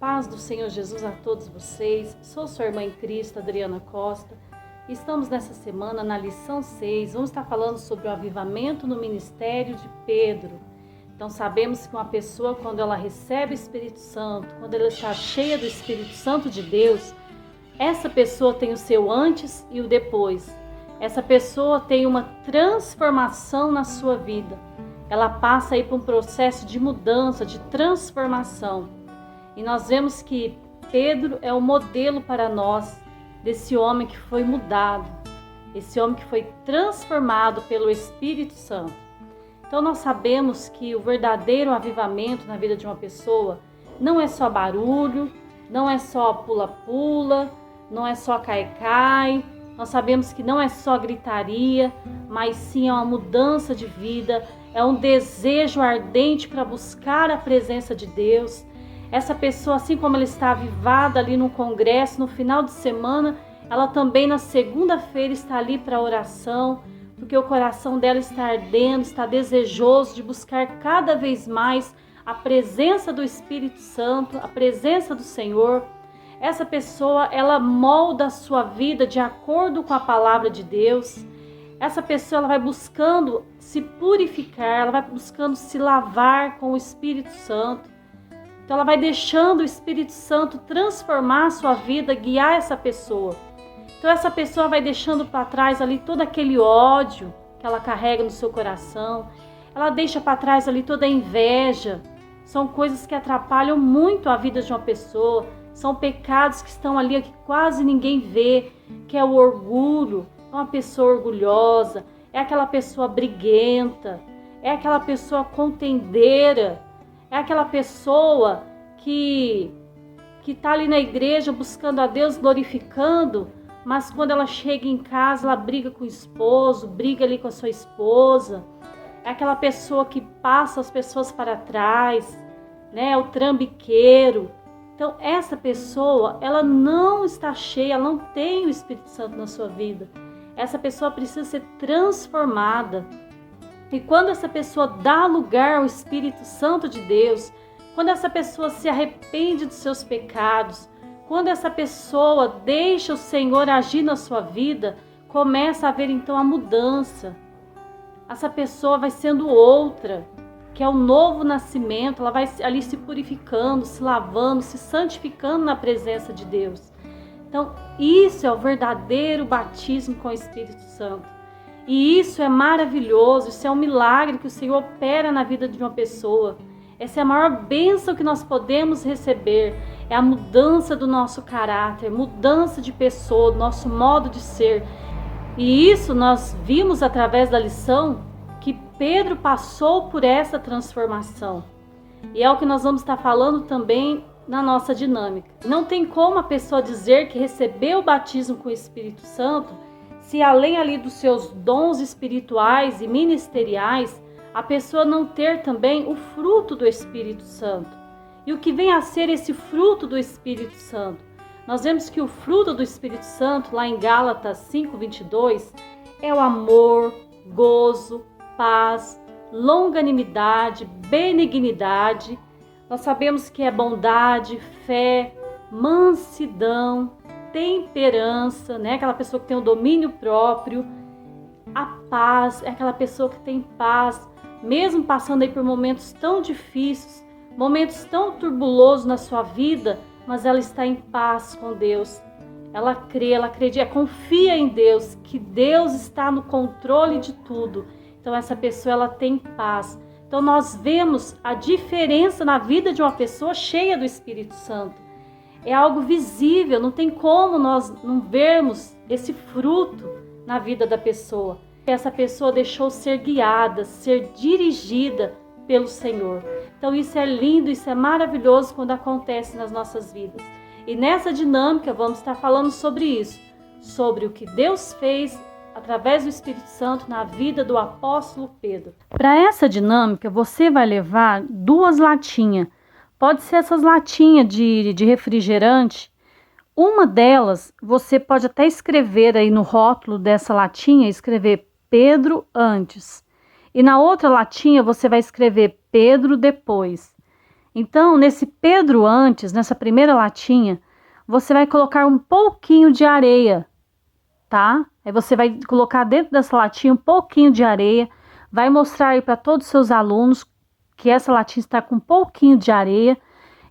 paz do Senhor Jesus a todos vocês. Sou sua irmã em Cristo, Adriana Costa. Estamos nessa semana na lição 6. Vamos estar falando sobre o avivamento no ministério de Pedro. Então sabemos que uma pessoa, quando ela recebe o Espírito Santo, quando ela está cheia do Espírito Santo de Deus, essa pessoa tem o seu antes e o depois. Essa pessoa tem uma transformação na sua vida. Ela passa aí por um processo de mudança, de transformação. E nós vemos que Pedro é o modelo para nós desse homem que foi mudado, esse homem que foi transformado pelo Espírito Santo. Então nós sabemos que o verdadeiro avivamento na vida de uma pessoa não é só barulho, não é só pula-pula, não é só cai-cai. Nós sabemos que não é só gritaria, mas sim é uma mudança de vida, é um desejo ardente para buscar a presença de Deus. Essa pessoa, assim como ela está avivada ali no congresso, no final de semana, ela também na segunda-feira está ali para oração, porque o coração dela está ardendo, está desejoso de buscar cada vez mais a presença do Espírito Santo, a presença do Senhor. Essa pessoa, ela molda a sua vida de acordo com a palavra de Deus. Essa pessoa, ela vai buscando se purificar, ela vai buscando se lavar com o Espírito Santo. Então ela vai deixando o Espírito Santo transformar a sua vida, guiar essa pessoa. Então essa pessoa vai deixando para trás ali todo aquele ódio que ela carrega no seu coração. Ela deixa para trás ali toda a inveja. São coisas que atrapalham muito a vida de uma pessoa. São pecados que estão ali que quase ninguém vê, que é o orgulho. É uma pessoa orgulhosa, é aquela pessoa briguenta, é aquela pessoa contendeira. É aquela pessoa que está ali na igreja buscando a Deus, glorificando, mas quando ela chega em casa, ela briga com o esposo, briga ali com a sua esposa. É aquela pessoa que passa as pessoas para trás, né? O trambiqueiro. Então, essa pessoa, ela não está cheia, ela não tem o Espírito Santo na sua vida. Essa pessoa precisa ser transformada. E quando essa pessoa dá lugar ao Espírito Santo de Deus, quando essa pessoa se arrepende dos seus pecados, quando essa pessoa deixa o Senhor agir na sua vida, começa a haver então a mudança. Essa pessoa vai sendo outra, que é o novo nascimento, ela vai ali se purificando, se lavando, se santificando na presença de Deus. Então, isso é o verdadeiro batismo com o Espírito Santo. E isso é maravilhoso, isso é um milagre que o Senhor opera na vida de uma pessoa. Essa é a maior bênção que nós podemos receber, é a mudança do nosso caráter, mudança de pessoa, do nosso modo de ser. E isso nós vimos através da lição que Pedro passou por essa transformação. E é o que nós vamos estar falando também na nossa dinâmica. Não tem como a pessoa dizer que recebeu o batismo com o Espírito Santo se além ali dos seus dons espirituais e ministeriais, a pessoa não ter também o fruto do Espírito Santo. E o que vem a ser esse fruto do Espírito Santo? Nós vemos que o fruto do Espírito Santo, lá em Gálatas 5:22, é o amor, gozo, paz, longanimidade, benignidade. Nós sabemos que é bondade, fé, mansidão, temperança, né? Aquela pessoa que tem o domínio próprio. A paz é aquela pessoa que tem paz, mesmo passando aí por momentos tão difíceis, momentos tão turbulosos na sua vida, mas ela está em paz com Deus. Ela crê, ela acredita, confia em Deus, que Deus está no controle de tudo. Então essa pessoa, ela tem paz. Então nós vemos a diferença na vida de uma pessoa cheia do Espírito Santo. É algo visível, não tem como nós não vermos esse fruto na vida da pessoa. Essa pessoa deixou ser guiada, ser dirigida pelo Senhor. Então isso é lindo, isso é maravilhoso quando acontece nas nossas vidas. E nessa dinâmica vamos estar falando sobre isso, sobre o que Deus fez através do Espírito Santo na vida do apóstolo Pedro. Para essa dinâmica você vai levar 2 latinhas. Pode ser essas latinhas de refrigerante. Uma delas, você pode até escrever aí no rótulo dessa latinha, escrever Pedro antes. E na outra latinha, você vai escrever Pedro depois. Então, nesse Pedro antes, nessa primeira latinha, você vai colocar um pouquinho de areia, tá? Aí você vai colocar dentro dessa latinha um pouquinho de areia, vai mostrar aí para todos os seus alunos que essa latinha está com um pouquinho de areia.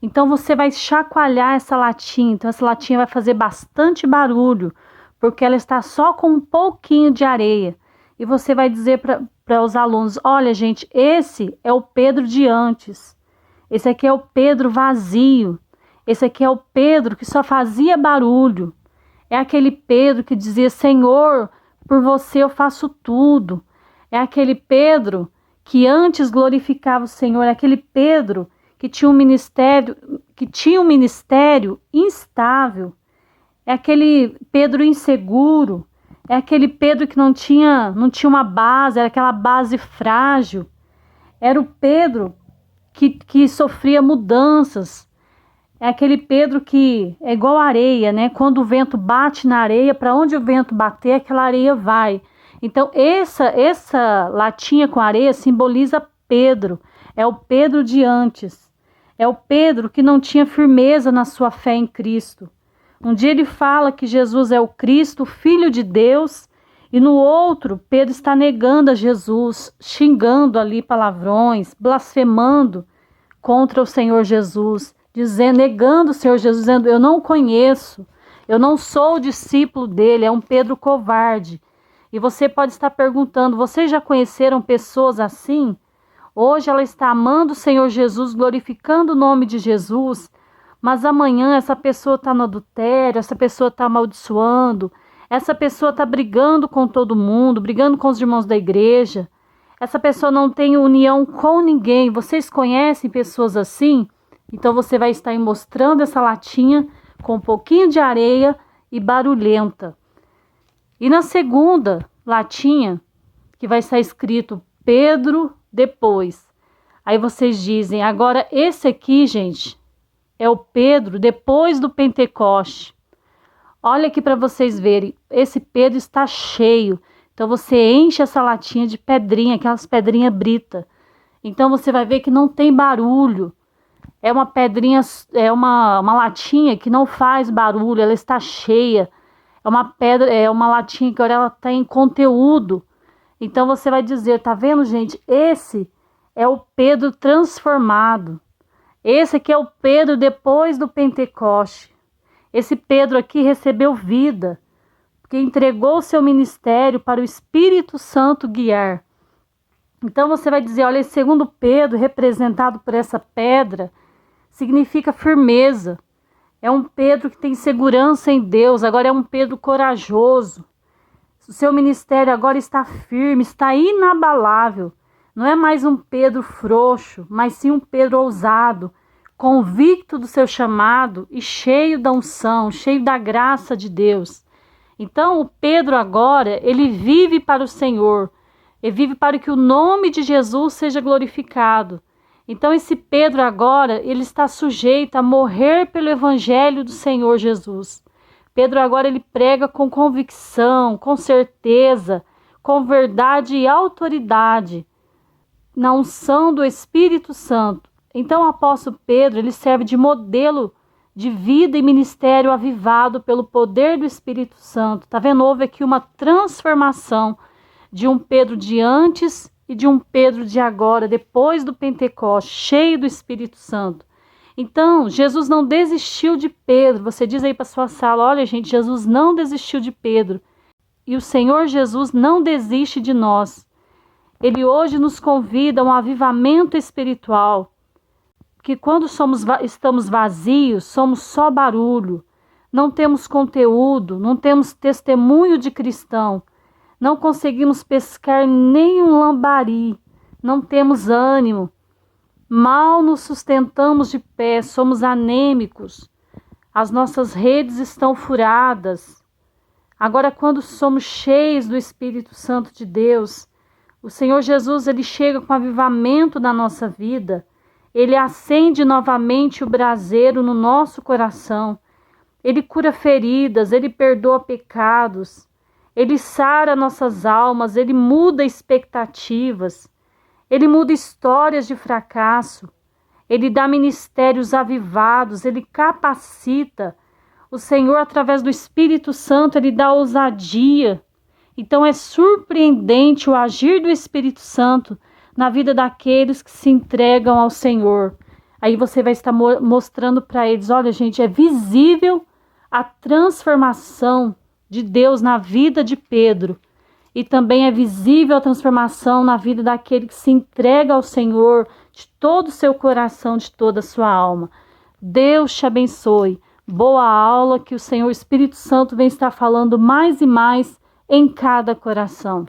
Então você vai chacoalhar essa latinha, então essa latinha vai fazer bastante barulho, porque ela está só com um pouquinho de areia. E você vai dizer para os alunos, olha gente, esse é o Pedro de antes, esse aqui é o Pedro vazio, esse aqui é o Pedro que só fazia barulho, é aquele Pedro que dizia, Senhor, por você eu faço tudo, é aquele Pedro que antes glorificava o Senhor, é aquele Pedro que tinha um ministério instável, é aquele Pedro inseguro, é aquele Pedro que não tinha uma base, era aquela base frágil, era o Pedro que sofria mudanças, é aquele Pedro que é igual areia, né? Quando o vento bate na areia, para onde o vento bater, aquela areia vai. Então essa latinha com areia simboliza Pedro, é o Pedro de antes. É o Pedro que não tinha firmeza na sua fé em Cristo. Um dia ele fala que Jesus é o Cristo, o Filho de Deus, e no outro, Pedro está negando a Jesus, xingando ali palavrões, blasfemando contra o Senhor Jesus, negando o Senhor Jesus, dizendo, eu não o conheço, eu não sou discípulo dele, é um Pedro covarde. E você pode estar perguntando, vocês já conheceram pessoas assim? Hoje ela está amando o Senhor Jesus, glorificando o nome de Jesus, mas amanhã essa pessoa está no adultério, essa pessoa está amaldiçoando, essa pessoa está brigando com todo mundo, brigando com os irmãos da igreja, essa pessoa não tem união com ninguém. Vocês conhecem pessoas assim? Então você vai estar mostrando essa latinha com um pouquinho de areia e barulhenta. E na segunda latinha, que vai estar escrito Pedro depois. Aí vocês dizem, agora esse aqui, gente, é o Pedro depois do Pentecoste. Olha aqui para vocês verem, esse Pedro está cheio. Então você enche essa latinha de pedrinha, aquelas pedrinhas brita. Então você vai ver que não tem barulho. É uma pedrinha, é uma latinha que não faz barulho, ela está cheia. É uma pedra, é uma latinha que agora ela tem conteúdo. Então você vai dizer, tá vendo, gente? Esse é o Pedro transformado. Esse aqui é o Pedro depois do Pentecoste. Esse Pedro aqui recebeu vida, porque entregou o seu ministério para o Espírito Santo guiar. Então você vai dizer, olha, esse segundo Pedro, representado por essa pedra, significa firmeza. É um Pedro que tem segurança em Deus, agora é um Pedro corajoso. O seu ministério agora está firme, está inabalável. Não é mais um Pedro frouxo, mas sim um Pedro ousado, convicto do seu chamado e cheio da unção, cheio da graça de Deus. Então o Pedro agora, ele vive para o Senhor, ele vive para que o nome de Jesus seja glorificado. Então esse Pedro agora, ele está sujeito a morrer pelo evangelho do Senhor Jesus. Pedro agora ele prega com convicção, com certeza, com verdade e autoridade, na unção do Espírito Santo. Então o apóstolo Pedro, ele serve de modelo de vida e ministério avivado pelo poder do Espírito Santo. Tá vendo? Houve aqui uma transformação de um Pedro de antes e de um Pedro de agora, depois do Pentecoste, cheio do Espírito Santo. Então, Jesus não desistiu de Pedro. Você diz aí para sua sala, olha gente, Jesus não desistiu de Pedro. E o Senhor Jesus não desiste de nós. Ele hoje nos convida a um avivamento espiritual. Que quando estamos vazios, somos só barulho. Não temos conteúdo, não temos testemunho de cristão. Não conseguimos pescar nenhum lambari. Não temos ânimo. Mal nos sustentamos de pé, somos anêmicos, as nossas redes estão furadas. Agora, quando somos cheios do Espírito Santo de Deus, o Senhor Jesus, ele chega com avivamento na nossa vida, ele acende novamente o braseiro no nosso coração, ele cura feridas, ele perdoa pecados, ele sara nossas almas, ele muda expectativas. Ele muda histórias de fracasso. Ele dá ministérios avivados, Ele capacita. O Senhor, através do Espírito Santo, Ele dá ousadia. Então é surpreendente o agir do Espírito Santo na vida daqueles que se entregam ao Senhor. Aí você vai estar mostrando para eles, olha gente, é visível a transformação de Deus na vida de Pedro. E também é visível a transformação na vida daquele que se entrega ao Senhor de todo o seu coração, de toda a sua alma. Deus te abençoe. Boa aula, que o Senhor Espírito Santo vem estar falando mais e mais em cada coração.